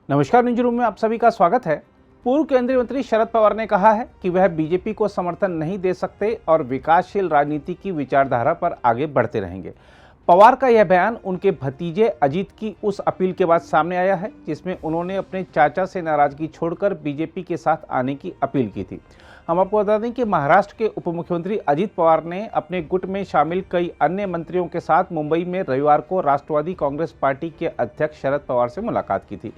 नमस्कार, news room में आप सभी का स्वागत है। पूर्व केंद्रीय मंत्री शरद पवार ने कहा है कि वह बीजेपी को समर्थन नहीं दे सकते और विकासशील राजनीति की विचारधारा पर आगे बढ़ते रहेंगे। पवार का यह बयान उनके भतीजे अजीत की उस अपील के बाद सामने आया है जिसमें उन्होंने अपने चाचा से नाराजगी छोड़कर बीजेपी के साथ आने की अपील की थी। हम आपको बता दें कि महाराष्ट्र के उप मुख्यमंत्री अजित पवार ने अपने गुट में शामिल कई अन्य मंत्रियों के साथ मुंबई में रविवार को राष्ट्रवादी कांग्रेस पार्टी के अध्यक्ष शरद पवार से मुलाकात की थी।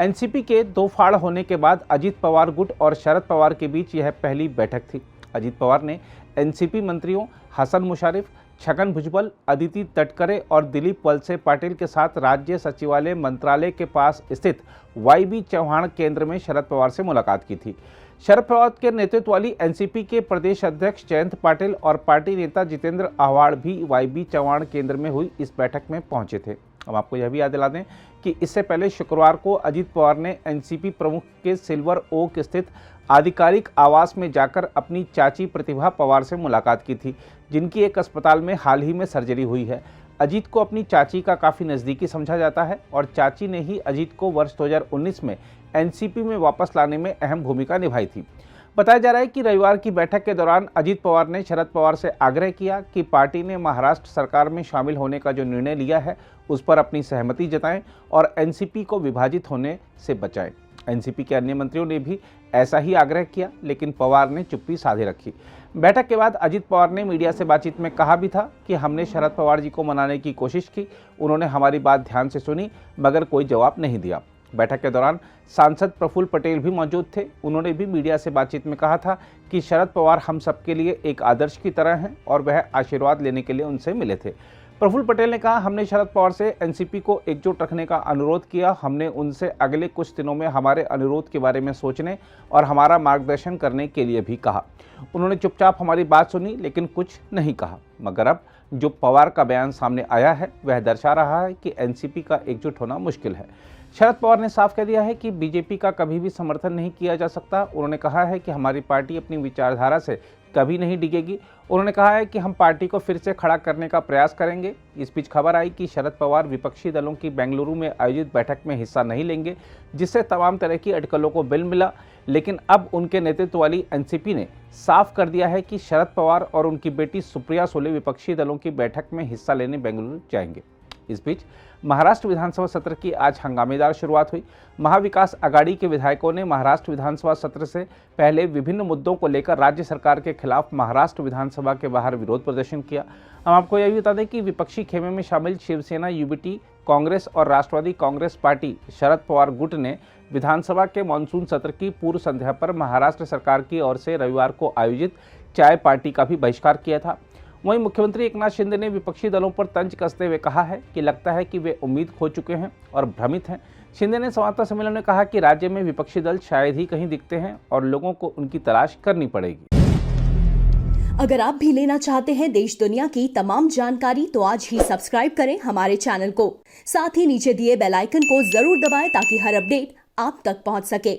एनसीपी के दो फाड़ होने के बाद अजित पवार गुट और शरद पवार के बीच यह पहली बैठक थी। अजित पवार ने एनसीपी मंत्रियों हसन मुशर्रफ, छगन भुजबल, अदिति तटकरे और दिलीप वलसे पाटिल के साथ राज्य सचिवालय मंत्रालय के पास स्थित वाईबी चौहान केंद्र में शरद पवार से मुलाकात की थी। शरद पवार के नेतृत्व वाली एनसीपी के प्रदेश अध्यक्ष जयंत पाटिल और पार्टी नेता जितेंद्र आव्हाड भी वाईबी चौहान केंद्र में हुई इस बैठक में पहुंचे थे। हम आपको यह भी याद दिला दें कि इससे पहले शुक्रवार को अजित पवार ने एनसीपी प्रमुख के सिल्वर ओक स्थित आधिकारिक आवास में जाकर अपनी चाची प्रतिभा पवार से मुलाकात की थी, जिनकी एक अस्पताल में हाल ही में सर्जरी हुई है। अजीत को अपनी चाची का काफ़ी नज़दीकी समझा जाता है और चाची ने ही अजीत को वर्ष 2019 में एनसीपी में वापस लाने में अहम भूमिका निभाई थी। बताया जा रहा है कि रविवार की बैठक के दौरान अजित पवार ने शरद पवार से आग्रह किया कि पार्टी ने महाराष्ट्र सरकार में शामिल होने का जो निर्णय लिया है उस पर अपनी सहमति जताएं और एनसीपी को विभाजित होने से बचाएं। एनसीपी के अन्य मंत्रियों ने भी ऐसा ही आग्रह किया, लेकिन पवार ने चुप्पी साधे रखी। बैठक के बाद अजित पवार ने मीडिया से बातचीत में कहा भी था कि हमने शरद पवार जी को मनाने की कोशिश की, उन्होंने हमारी बात ध्यान से सुनी मगर कोई जवाब नहीं दिया। बैठक के दौरान सांसद प्रफुल्ल पटेल भी मौजूद थे। उन्होंने भी मीडिया से बातचीत में कहा था कि शरद पवार हम सबके लिए एक आदर्श की तरह हैं और वह आशीर्वाद लेने के लिए उनसे मिले थे। प्रफुल्ल पटेल ने कहा, हमने शरद पवार से एनसीपी को एकजुट रखने का अनुरोध किया। हमने उनसे अगले कुछ दिनों में हमारे अनुरोध के बारे में सोचने और हमारा मार्गदर्शन करने के लिए भी कहा। उन्होंने चुपचाप हमारी बात सुनी लेकिन कुछ नहीं कहा। मगर अब जो पवार का बयान सामने आया है वह दर्शा रहा है कि एनसीपी का एकजुट होना मुश्किल है। शरद पवार ने साफ कह दिया है कि बीजेपी का कभी भी समर्थन नहीं किया जा सकता। उन्होंने कहा है कि हमारी पार्टी अपनी विचारधारा से कभी नहीं डिगेगी। उन्होंने कहा है कि हम पार्टी को फिर से खड़ा करने का प्रयास करेंगे। इस बीच खबर आई कि शरद पवार विपक्षी दलों की बेंगलुरु में आयोजित बैठक में हिस्सा नहीं लेंगे, जिससे तमाम तरह की अटकलों को बल मिला। लेकिन अब उनके नेतृत्व वाली एनसीपी ने साफ कर दिया है कि शरद पवार और उनकी बेटी सुप्रिया सुले विपक्षी दलों की बैठक में हिस्सा लेने बेंगलुरु जाएंगे। इस बीच महाराष्ट्र विधानसभा सत्र की आज हंगामेदार शुरुआत हुई। महाविकास आघाड़ी के विधायकों ने महाराष्ट्र विधानसभा सत्र से पहले विभिन्न मुद्दों को लेकर राज्य सरकार के खिलाफ महाराष्ट्र विधानसभा के बाहर विरोध प्रदर्शन किया। हम आपको यह भी बता दें कि विपक्षी खेमे में शामिल शिवसेना, यूबीटी, कांग्रेस और राष्ट्रवादी कांग्रेस पार्टी शरद पवार गुट ने विधानसभा के मानसून सत्र की पूर्व संध्या पर महाराष्ट्र सरकार की ओर से रविवार को आयोजित चाय पार्टी का भी बहिष्कार किया था। वहीं मुख्यमंत्री एकनाथ शिंदे ने विपक्षी दलों पर तंज कसते हुए कहा है कि लगता है कि वे उम्मीद खो चुके हैं और भ्रमित हैं। शिंदे ने संवाददाता सम्मेलन में कहा कि राज्य में विपक्षी दल शायद ही कहीं दिखते हैं और लोगों को उनकी तलाश करनी पड़ेगी। अगर आप भी लेना चाहते हैं देश दुनिया की तमाम जानकारी तो आज ही सब्सक्राइब करें हमारे चैनल को। साथ ही नीचे दिए बेल आइकन को जरूर दबाएं ताकि हर अपडेट आप तक पहुंच सके।